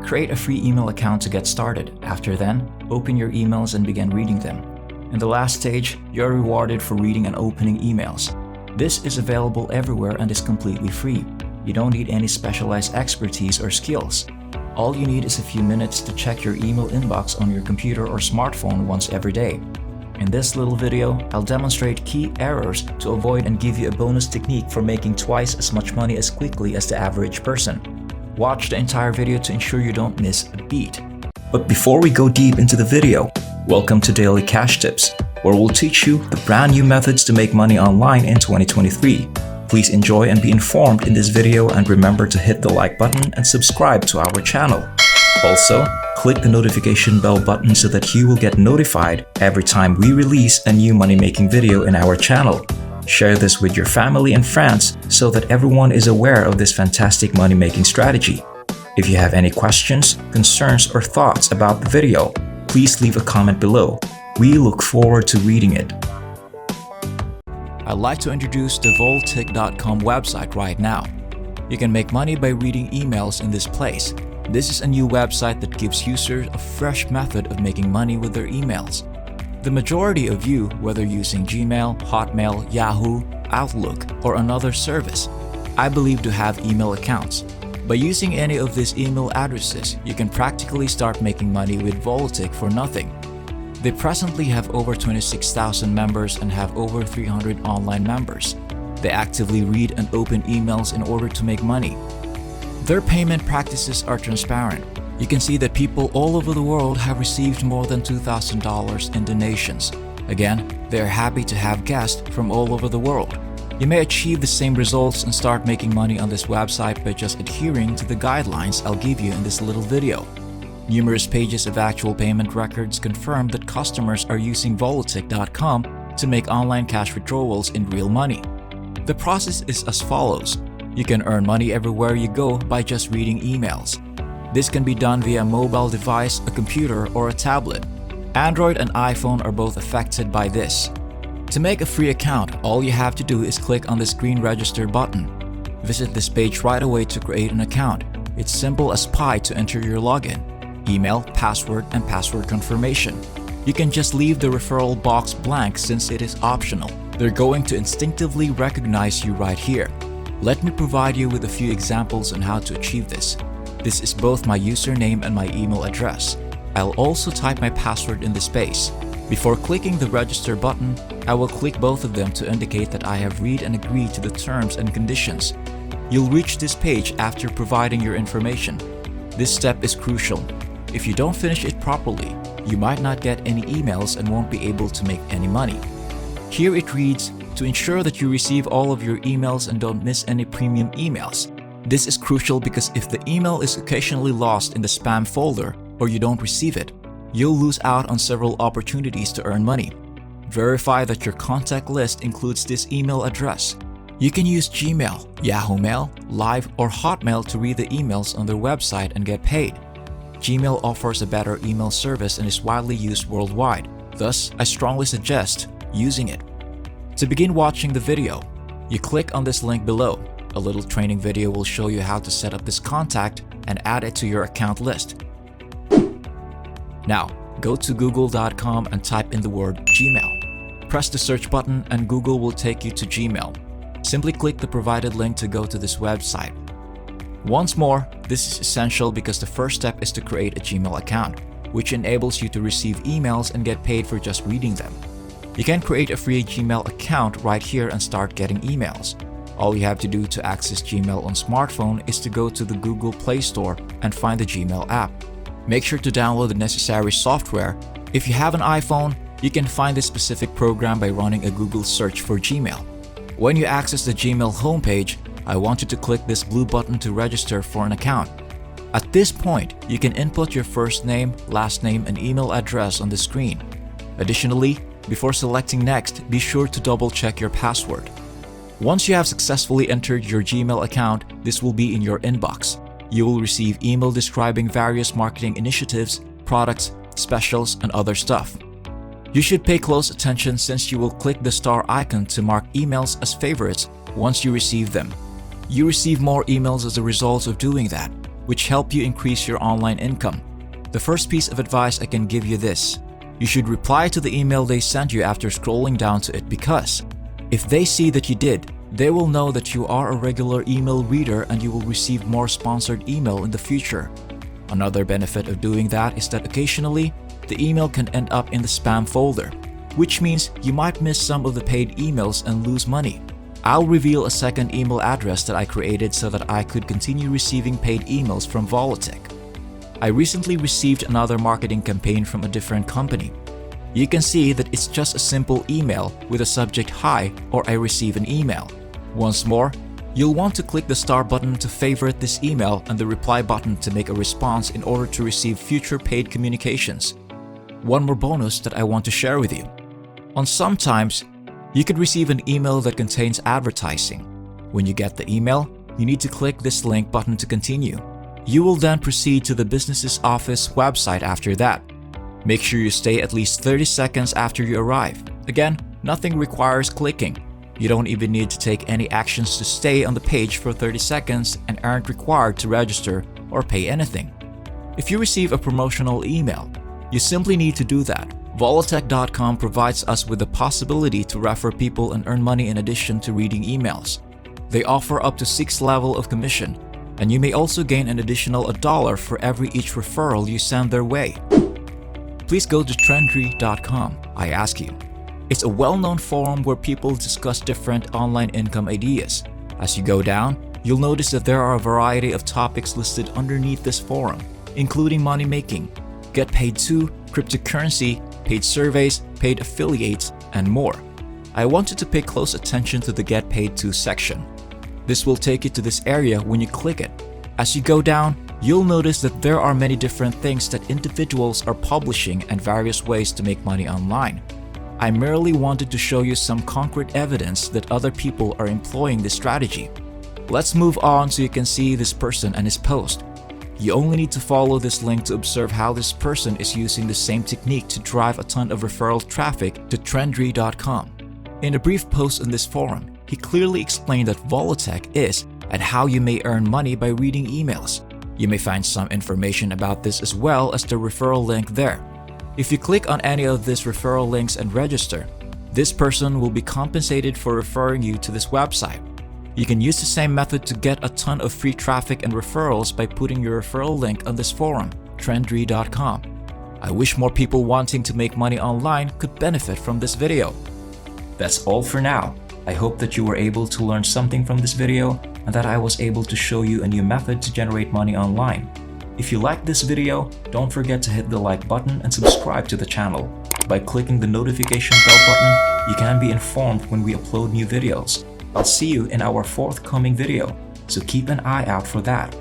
Create a free email account to get started. After then, open your emails and begin reading them. In the last stage, you're rewarded for reading and opening emails. This is available everywhere and is completely free. You don't need any specialized expertise or skills. All you need is a few minutes to check your email inbox on your computer or smartphone once every day. In this little video, I'll demonstrate key errors to avoid and give you a bonus technique for making twice as much money as quickly as the average person. Watch the entire video to ensure you don't miss a beat. But before we go deep into the video, welcome to Daily Cash Tips, where we'll teach you the brand new methods to make money online in 2023. Please enjoy and be informed in this video, and remember to hit the like button and subscribe to our channel. Also, click the notification bell button so that you will get notified every time we release a new money-making video in our channel. Share this with your family and friends so that everyone is aware of this fantastic money-making strategy. If you have any questions, concerns, or thoughts about the video, please leave a comment below. We look forward to reading it. I'd like to introduce the Voltic.com website right now. You can make money by reading emails in this place. This is a new website that gives users a fresh method of making money with their emails. The majority of you, whether using Gmail, Hotmail, Yahoo, Outlook, or another service, I believe to have email accounts. By using any of these email addresses, you can practically start making money with Voltic for nothing. They presently have over 26,000 members and have over 300 online members. They actively read and open emails in order to make money. Their payment practices are transparent. You can see that people all over the world have received more than $2,000 in donations. Again, they are happy to have guests from all over the world. You may achieve the same results and start making money on this website by just adhering to the guidelines I'll give you in this little video. Numerous pages of actual payment records confirm that customers are using Voltic.com to make online cash withdrawals in real money. The process is as follows. You can earn money everywhere you go by just reading emails. This can be done via a mobile device, a computer, or a tablet. Android and iPhone are both affected by this. To make a free account, all you have to do is click on this green register button. Visit this page right away to create an account. It's simple as pie to enter your login, email, password, and password confirmation. You can just leave the referral box blank since it is optional. They're going to instinctively recognize you right here. Let me provide you with a few examples on how to achieve this. This is both my username and my email address. I'll also type my password in the space. Before clicking the register button, I will click both of them to indicate that I have read and agreed to the terms and conditions. You'll reach this page after providing your information. This step is crucial. If you don't finish it properly, you might not get any emails and won't be able to make any money. Here it reads, to ensure that you receive all of your emails and don't miss any premium emails. This is crucial because if the email is occasionally lost in the spam folder or you don't receive it, you'll lose out on several opportunities to earn money. Verify that your contact list includes this email address. You can use Gmail, Yahoo Mail, Live, or Hotmail to read the emails on their website and get paid. Gmail offers a better email service and is widely used worldwide. Thus, I strongly suggest using it. To begin watching the video, you click on this link below. A little training video will show you how to set up this contact and add it to your account list. Now, go to google.com and type in the word Gmail. Press the search button and Google will take you to Gmail. Simply click the provided link to go to this website. Once more, this is essential because the first step is to create a Gmail account, which enables you to receive emails and get paid for just reading them. You can create a free Gmail account right here and start getting emails. All you have to do to access Gmail on smartphone is to go to the Google Play Store and find the Gmail app. Make sure to download the necessary software. If you have an iPhone, you can find this specific program by running a Google search for Gmail. When you access the Gmail homepage, I want you to click this blue button to register for an account. At this point, you can input your first name, last name, and email address on the screen. Additionally, before selecting next, be sure to double check your password. Once you have successfully entered your Gmail account, this will be in your inbox. You will receive email describing various marketing initiatives, products, specials, and other stuff. You should pay close attention since you will click the star icon to mark emails as favorites once you receive them. You receive more emails as a result of doing that. which help you increase your online income. The first piece of advice I can give you this: you should reply to the email they sent you after scrolling down to it, because if they see that you did, they will know that you are a regular email reader and you will receive more sponsored email in the future. Another benefit of doing that is that occasionally, the email can end up in the spam folder, which means you might miss some of the paid emails and lose money. I'll reveal a second email address that I created so that I could continue receiving paid emails from Voltic. I recently received another marketing campaign from a different company. You can see that it's just a simple email with a subject "Hi" or "I receive an email." Once more, you'll want to click the star button to favorite this email and the reply button to make a response in order to receive future paid communications. One more bonus that I want to share with you. On sometimes, you could receive an email that contains advertising. When you get the email, you need to click this link button to continue. You will then proceed to the business's office website after that. Make sure you stay at least 30 seconds after you arrive. Again, nothing requires clicking. You don't even need to take any actions to stay on the page for 30 seconds and aren't required to register or pay anything. If you receive a promotional email, you simply need to do that. Voltic.com provides us with the possibility to refer people and earn money in addition to reading emails. They offer up to 6 levels of commission, and you may also gain an additional $1 for every each referral you send their way. Please go to Trendry.com, I ask you. It's a well-known forum where people discuss different online income ideas. As you go down, you'll notice that there are a variety of topics listed underneath this forum, including money making, get paid to, cryptocurrency, paid surveys, paid affiliates, and more. I want you to pay close attention to the Get Paid To section. This will take you to this area when you click it. As you go down, you'll notice that there are many different things that individuals are publishing and various ways to make money online. I merely wanted to show you some concrete evidence that other people are employing this strategy. Let's move on so you can see this person and his post. You only need to follow this link to observe how this person is using the same technique to drive a ton of referral traffic to Trendry.com. In a brief post on this forum, he clearly explained that Voltic is and how you may earn money by reading emails. You may find some information about this as well as the referral link there. If you click on any of these referral links and register, this person will be compensated for referring you to this website. You can use the same method to get a ton of free traffic and referrals by putting your referral link on this forum, Trendry.com. I wish more people wanting to make money online could benefit from this video. That's all for now. I hope that you were able to learn something from this video and that I was able to show you a new method to generate money online. If you liked this video, don't forget to hit the like button and subscribe to the channel. By clicking the notification bell button, you can be informed when we upload new videos. I'll see you in our forthcoming video, so keep an eye out for that.